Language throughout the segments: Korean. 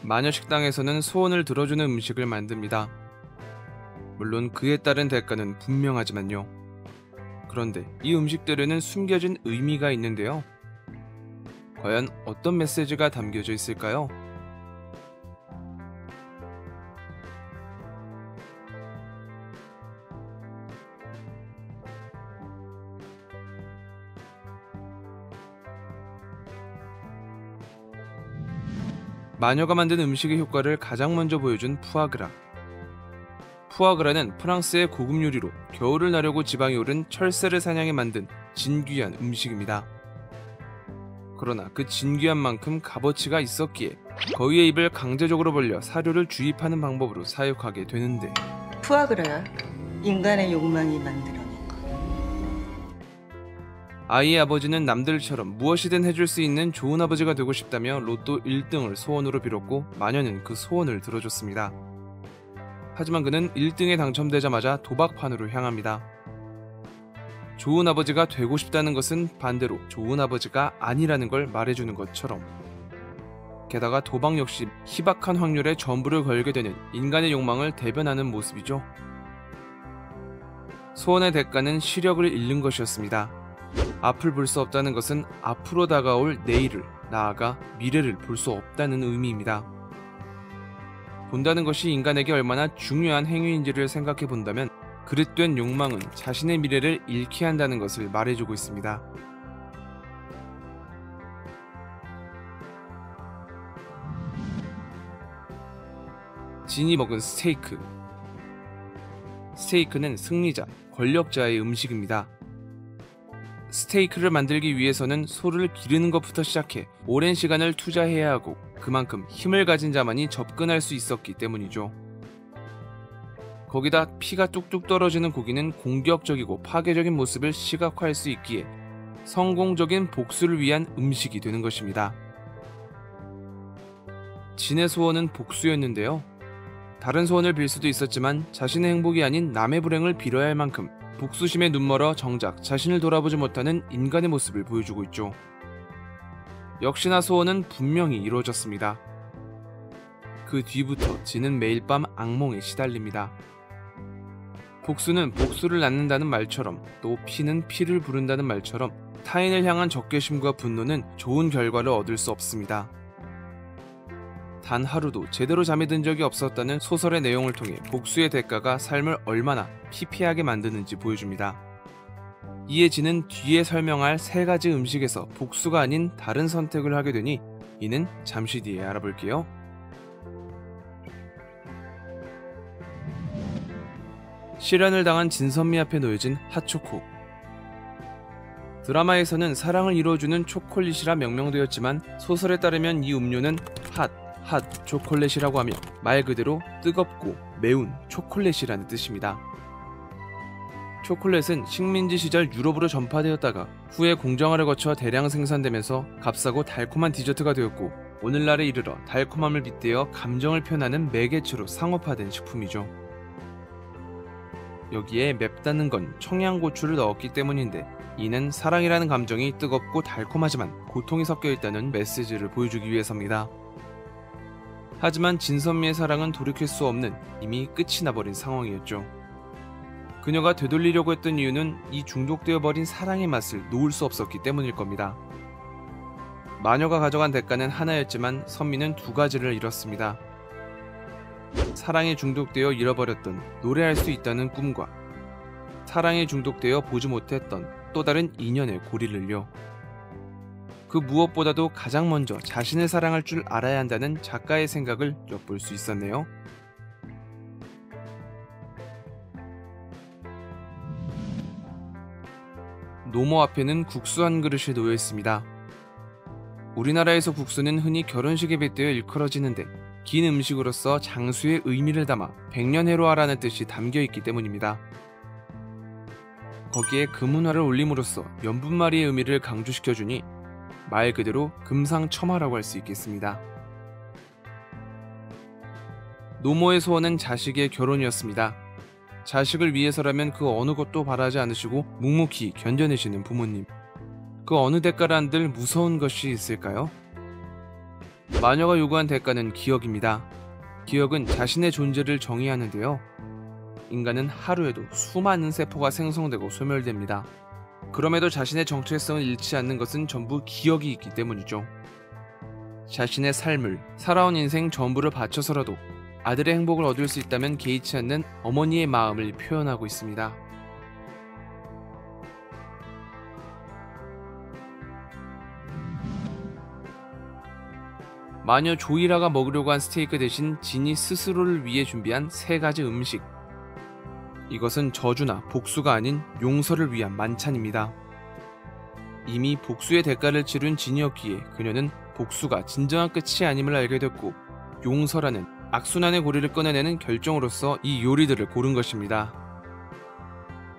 마녀 식당에서는 소원을 들어주는 음식을 만듭니다. 물론 그에 따른 대가는 분명하지만요. 그런데 이 음식들에는 숨겨진 의미가 있는데요. 과연 어떤 메시지가 담겨져 있을까요? 마녀가 만든 음식의 효과를 가장 먼저 보여준 푸아그라. 푸아그라는 프랑스의 고급 요리로 겨울을 나려고 지방이 오른 철새를 사냥해 만든 진귀한 음식입니다. 그러나 그 진귀한 만큼 값어치가 있었기에 거위의 입을 강제적으로 벌려 사료를 주입하는 방법으로 사육하게 되는데, 푸아그라야, 인간의 욕망이 만들어낸 것. 아이의 아버지는 남들처럼 무엇이든 해줄 수 있는 좋은 아버지가 되고 싶다며 로또 1등을 소원으로 빌었고, 마녀는 그 소원을 들어줬습니다. 하지만 그는 1등에 당첨되자마자 도박판으로 향합니다. 좋은 아버지가 되고 싶다는 것은 반대로 좋은 아버지가 아니라는 걸 말해주는 것처럼, 게다가 도박 역시 희박한 확률에 전부를 걸게 되는 인간의 욕망을 대변하는 모습이죠. 소원의 대가는 시력을 잃는 것이었습니다. 앞을 볼 수 없다는 것은 앞으로 다가올 내일을, 나아가 미래를 볼 수 없다는 의미입니다. 본다는 것이 인간에게 얼마나 중요한 행위인지를 생각해 본다면, 그릇된 욕망은 자신의 미래를 잃게 한다는 것을 말해주고 있습니다. 진이 먹은 스테이크. 스테이크는 승리자, 권력자의 음식입니다. 스테이크를 만들기 위해서는 소를 기르는 것부터 시작해 오랜 시간을 투자해야 하고, 그만큼 힘을 가진 자만이 접근할 수 있었기 때문이죠. 거기다 피가 뚝뚝 떨어지는 고기는 공격적이고 파괴적인 모습을 시각화할 수 있기에 성공적인 복수를 위한 음식이 되는 것입니다. 진의 소원은 복수였는데요. 다른 소원을 빌 수도 있었지만 자신의 행복이 아닌 남의 불행을 빌어야 할 만큼 복수심에 눈멀어 정작 자신을 돌아보지 못하는 인간의 모습을 보여주고 있죠. 역시나 소원은 분명히 이루어졌습니다. 그 뒤부터 진은 매일 밤 악몽에 시달립니다. 복수는 복수를 낳는다는 말처럼, 또 피는 피를 부른다는 말처럼 타인을 향한 적개심과 분노는 좋은 결과를 얻을 수 없습니다. 단 하루도 제대로 잠이 든 적이 없었다는 소설의 내용을 통해 복수의 대가가 삶을 얼마나 피폐하게 만드는지 보여줍니다. 이에 진은 뒤에 설명할 3가지 음식에서 복수가 아닌 다른 선택을 하게 되니, 이는 잠시 뒤에 알아볼게요. 실현을 당한 진선미 앞에 놓여진 핫초코. 드라마에서는 사랑을 이루어주는 초콜릿이라 명명되었지만, 소설에 따르면 이 음료는 핫 초콜릿이라고 하며 말 그대로 뜨겁고 매운 초콜릿이라는 뜻입니다. 초콜릿은 식민지 시절 유럽으로 전파되었다가 후에 공정화를 거쳐 대량 생산되면서 값싸고 달콤한 디저트가 되었고, 오늘날에 이르러 달콤함을 빗대어 감정을 표현하는 매개체로 상업화된 식품이죠. 여기에 맵다는 건 청양고추를 넣었기 때문인데, 이는 사랑이라는 감정이 뜨겁고 달콤하지만 고통이 섞여 있다는 메시지를 보여주기 위해서입니다. 하지만 진선미의 사랑은 돌이킬 수 없는, 이미 끝이 나버린 상황이었죠. 그녀가 되돌리려고 했던 이유는 이 중독되어 버린 사랑의 맛을 놓을 수 없었기 때문일 겁니다. 마녀가 가져간 대가는 하나였지만 선미는 2가지를 잃었습니다. 사랑에 중독되어 잃어버렸던 노래할 수 있다는 꿈과, 사랑에 중독되어 보지 못했던 또 다른 인연의 고리를요. 그 무엇보다도 가장 먼저 자신을 사랑할 줄 알아야 한다는 작가의 생각을 엿볼 수 있었네요. 노모 앞에는 국수 한 그릇이 놓여 있습니다. 우리나라에서 국수는 흔히 결혼식에 빗대어 일컬어지는데, 긴 음식으로서 장수의 의미를 담아 백년해로하라는 뜻이 담겨 있기 때문입니다. 거기에 금운화를 올림으로써 연분말이의 의미를 강조시켜주니 말 그대로 금상첨화라고 할 수 있겠습니다. 노모의 소원은 자식의 결혼이었습니다. 자식을 위해서라면 그 어느 것도 바라지 않으시고 묵묵히 견뎌내시는 부모님. 그 어느 대가를 안들 무서운 것이 있을까요? 마녀가 요구한 대가는 기억입니다. 기억은 자신의 존재를 정의하는데요. 인간은 하루에도 수많은 세포가 생성되고 소멸됩니다. 그럼에도 자신의 정체성을 잃지 않는 것은 전부 기억이 있기 때문이죠. 자신의 삶을, 살아온 인생 전부를 바쳐서라도 아들의 행복을 얻을 수 있다면 개의치 않는 어머니의 마음을 표현하고 있습니다. 마녀 조이라가 먹으려고 한 스테이크 대신 진이 스스로를 위해 준비한 3가지 음식. 이것은 저주나 복수가 아닌 용서를 위한 만찬입니다. 이미 복수의 대가를 치른 진이었기에 그녀는 복수가 진정한 끝이 아님을 알게 됐고 용서라는 악순환의 고리를 꺼내내는 결정으로서 이 요리들을 고른 것입니다.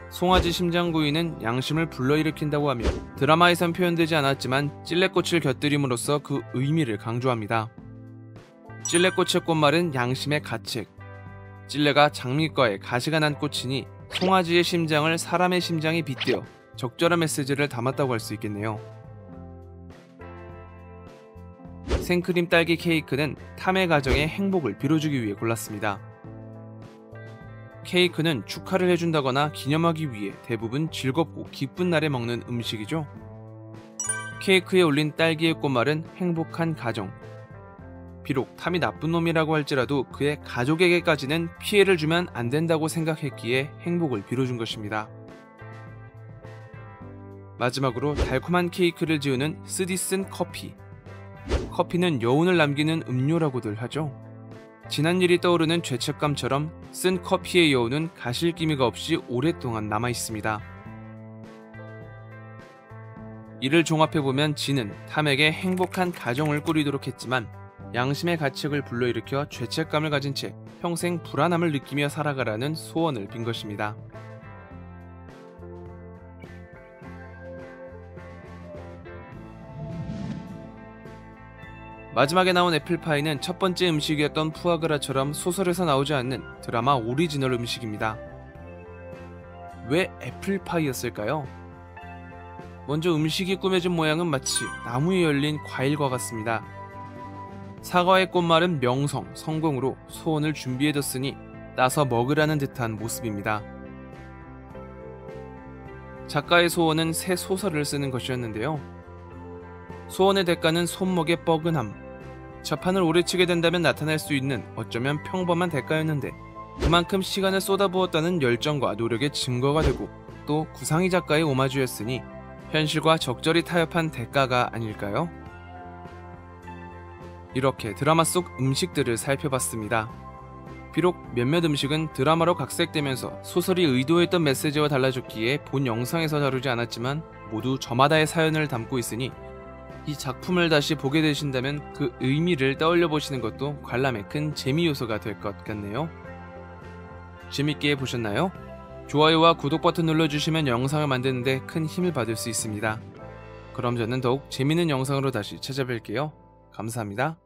송아지 심장구이는 양심을 불러일으킨다고 하며 드라마에선 표현되지 않았지만 찔레꽃을 곁들임으로써 그 의미를 강조합니다. 찔레꽃의 꽃말은 양심의 가책, 찔레가 장미과에 가시가 난 꽃이니 송아지의 심장을 사람의 심장에 빗대어 적절한 메시지를 담았다고 할 수 있겠네요. 생크림 딸기 케이크는 탐의 가정의 행복을 빌어주기 위해 골랐습니다. 케이크는 축하를 해준다거나 기념하기 위해 대부분 즐겁고 기쁜 날에 먹는 음식이죠. 케이크에 올린 딸기의 꽃말은 행복한 가정. 비록 탐이 나쁜 놈이라고 할지라도 그의 가족에게까지는 피해를 주면 안 된다고 생각했기에 행복을 빌어준 것입니다. 마지막으로 달콤한 케이크를 지우는 쓰디쓴 커피. 커피는 여운을 남기는 음료라고들 하죠. 지난 일이 떠오르는 죄책감처럼 쓴 커피의 여운은 가실기미가 없이 오랫동안 남아있습니다. 이를 종합해보면 진은 탐에게 행복한 가정을 꾸리도록 했지만 양심의 가책을 불러일으켜 죄책감을 가진 채 평생 불안함을 느끼며 살아가라는 소원을 빈 것입니다. 마지막에 나온 애플파이는 첫 번째 음식이었던 푸아그라처럼 소설에서 나오지 않는 드라마 오리지널 음식입니다. 왜 애플파이였을까요? 먼저 음식이 꾸며진 모양은 마치 나무에 열린 과일과 같습니다. 사과의 꽃말은 명성, 성공으로 소원을 준비해뒀으니 따서 먹으라는 듯한 모습입니다. 작가의 소원은 새 소설을 쓰는 것이었는데요. 소원의 대가는 손목의 뻐근함. 자판을 오래 치게 된다면 나타날 수 있는 어쩌면 평범한 대가였는데 그만큼 시간을 쏟아부었다는 열정과 노력의 증거가 되고 또 구상희 작가의 오마주였으니 현실과 적절히 타협한 대가가 아닐까요? 이렇게 드라마 속 음식들을 살펴봤습니다. 비록 몇몇 음식은 드라마로 각색되면서 소설이 의도했던 메시지와 달라졌기에 본 영상에서 다루지 않았지만 모두 저마다의 사연을 담고 있으니 이 작품을 다시 보게 되신다면 그 의미를 떠올려 보시는 것도 관람의 큰 재미 요소가 될 것 같네요. 재밌게 보셨나요? 좋아요와 구독 버튼 눌러주시면 영상을 만드는데 큰 힘을 받을 수 있습니다. 그럼 저는 더욱 재밌는 영상으로 다시 찾아뵐게요. 감사합니다.